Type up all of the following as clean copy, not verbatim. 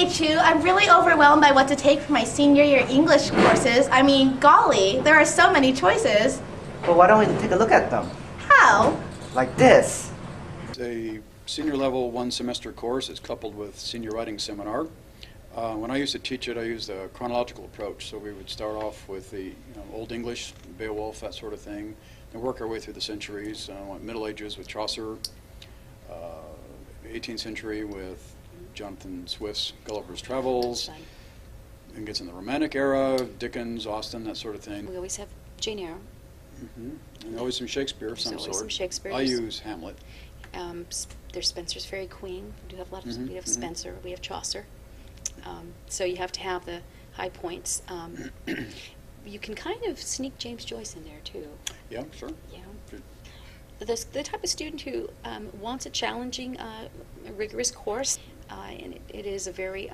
Hey, Chu, I'm really overwhelmed by what to take for my senior year English courses. I mean, golly, there are so many choices. Well, why don't we take a look at them? How? Like this. It's a senior level one semester course. It's coupled with senior writing seminar. When I used to teach it, I used a chronological approach. So we would start off with the Old English, Beowulf, that sort of thing, and work our way through the centuries. Middle Ages with Chaucer, 18th century with Jonathan Swift's Gulliver's Travels, and gets in the Romantic era, Dickens, Austen, that sort of thing. We always have Jane Eyre. And always some Shakespeare of some There's always sort. some Shakespeare. I use Hamlet. There's Spenser's Faerie Queen. We do have a lot of. We have Spenser. We have Chaucer. So you have to have the high points. You can kind of sneak James Joyce in there too. Yeah, sure. Yeah. Sure. The type of student who wants a challenging, rigorous course, and it is a very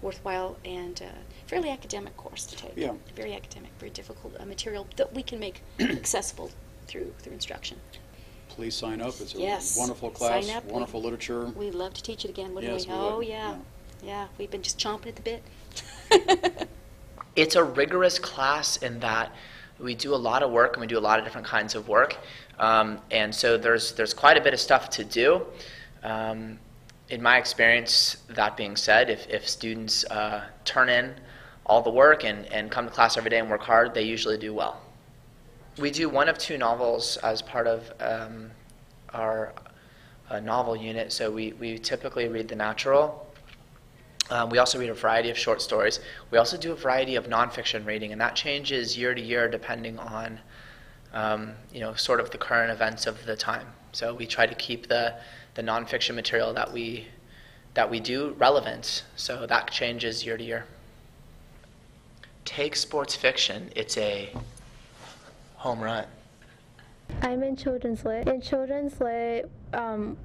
worthwhile and fairly academic course to take. Yeah. Very academic, very difficult material that we can make accessible through instruction. Please sign up. It's a Yes. wonderful class, Sign up. wonderful literature. We'd love to teach it again, wouldn't Yes, we? we Oh, would. yeah. Yeah, we've been just chomping at the bit. It's a rigorous class in that we do a lot of work and we do a lot of different kinds of work. And so there's quite a bit of stuff to do. In my experience, that being said, if students turn in all the work and come to class every day and work hard, they usually do well. We do one of two novels as part of our novel unit. So we typically read the natural. We also read a variety of short stories. We also do a variety of nonfiction reading, and that changes year to year depending on sort of the current events of the time. So we try to keep the nonfiction material that we do relevant. So that changes year to year. Take sports fiction. It's a home run. I'm in Children's Lit. In Children's Lit,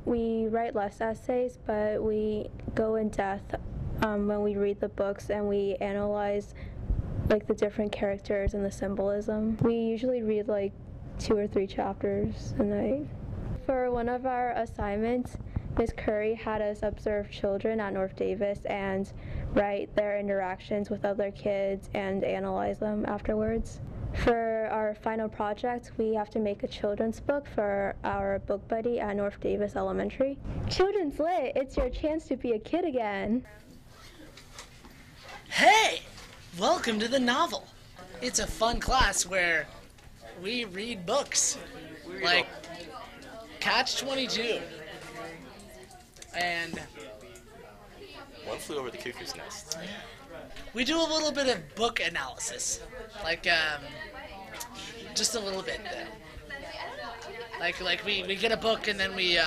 we write less essays, but we go in depth when we read the books and we analyze like the different characters and the symbolism. We usually read like 2 or 3 chapters a night. For one of our assignments, Ms. Curry had us observe children at North Davis and write their interactions with other kids and analyze them afterwards. For our final project, we have to make a children's book for our book buddy at North Davis Elementary. Children's Lit, it's your chance to be a kid again. Hey! Welcome to the novel. It's a fun class where we read books. Like Catch-22. And One Flew Over the Cuckoo's Nest. we do a little bit of book analysis. Like, just a little bit. Like we get a book and then we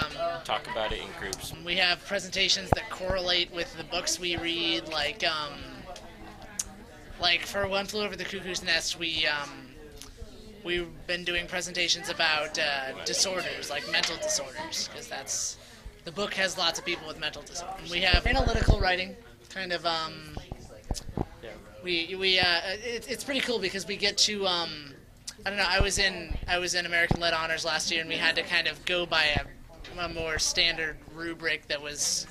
Talk about it in groups. we have presentations that correlate with the books we read. Like for One Flew Over the Cuckoo's Nest, we've been doing presentations about disorders, like mental disorders, because the book has lots of people with mental disorders. We have analytical writing, kind of. It's pretty cool because we get to. I don't know. I was in American Lit Honors last year, and we had to kind of go by a more standard rubric that was.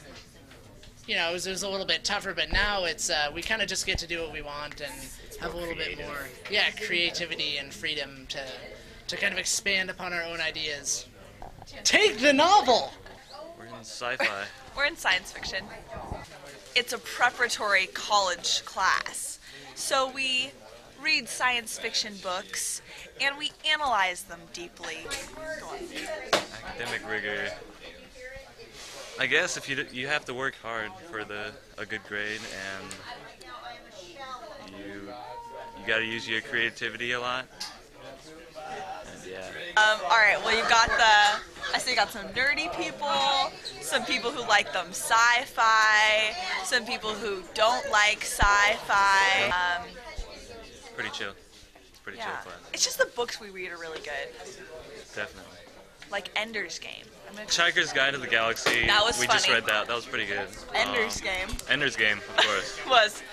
It was a little bit tougher, but now it's we kind of just get to do what we want and have a little bit more, creativity and freedom to kind of expand upon our own ideas. Take the novel. We're in sci-fi. We're in science fiction. It's a preparatory college class, so we read science fiction books and we analyze them deeply. Go on. Academic rigor. I guess if you have to work hard for a good grade, and you got to use your creativity a lot. And yeah. All right. Well, I see you got some nerdy people, some people who like them sci-fi, some people who don't like sci-fi. Pretty chill. It's pretty chill class. It's just the books we read are really good. Definitely. Like Ender's Game. Hitchhiker's Guide to the Galaxy. That was We funny. just read that. That was pretty good. Ender's Game Ender's Game, of course. was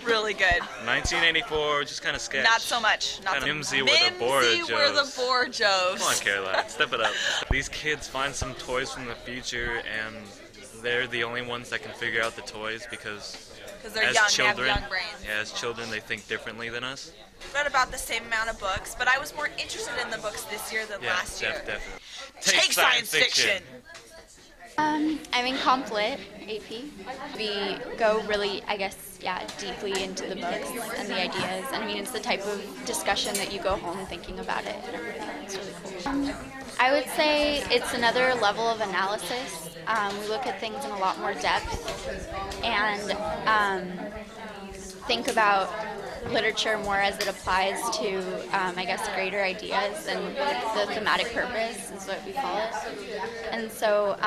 really good. 1984, just kind of sketch. Not so much. Not Kinda the Mimsy were the Borajos. were the Borajos. Come on, Caroline, step it up. These kids find some toys from the future, and they're the only ones that can figure out the toys because they're as young, children, they have young brains. yeah, as children they think differently than us. Read about the same amount of books, but I was more interested in the books this year than Yeah, last year. definitely. Take science fiction. I'm in Comp Lit, AP. We go really, I guess, deeply into the books and the ideas. And I mean, it's the type of discussion that you go home thinking about it and everything. It's really cool. I would say it's another level of analysis. We look at things in a lot more depth and think about literature more as it applies to, I guess, greater ideas and the thematic purpose is what we call it. And so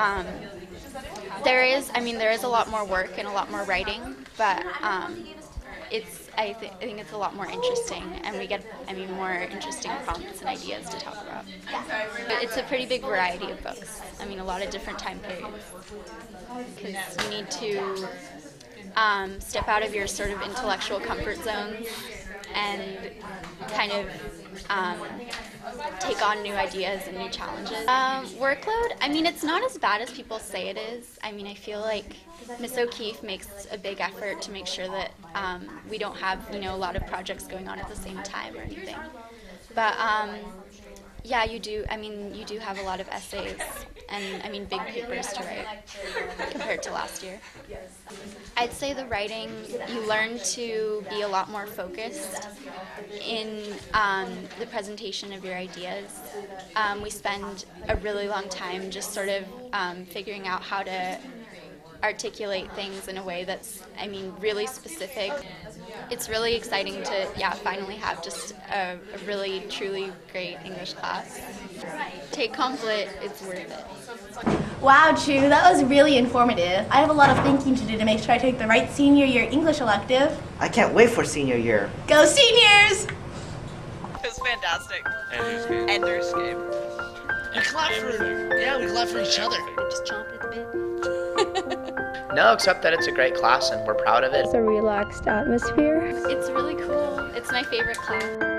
there is a lot more work and a lot more writing, but I think it's a lot more interesting, and we get, more interesting prompts and ideas to talk about. It's a pretty big variety of books. A lot of different time periods, because you need to step out of your sort of intellectual comfort zones and kind of take on new ideas and new challenges. Workload, it's not as bad as people say it is. I feel like Miss O'Keefe makes a big effort to make sure that we don't have, a lot of projects going on at the same time or anything. But yeah, you do. You do have a lot of essays and big papers to write compared to last year. I'd say the writing, you learn to be a lot more focused in the presentation of your ideas. We spend a really long time just sort of figuring out how to articulate things in a way that's, really specific. It's really exciting to, finally have just a really, truly great English class. Take Comp Lit, it's worth it. Wow, Chu, that was really informative. I have a lot of thinking to do to make sure I take the right senior year English elective. I can't wait for senior year. Go seniors! It was fantastic. Ender's Game. Ender's Game. We clap for each other. Just chomp at the bit. No, except that it's a great class and we're proud of it. It's a relaxed atmosphere. It's really cool. It's my favorite class.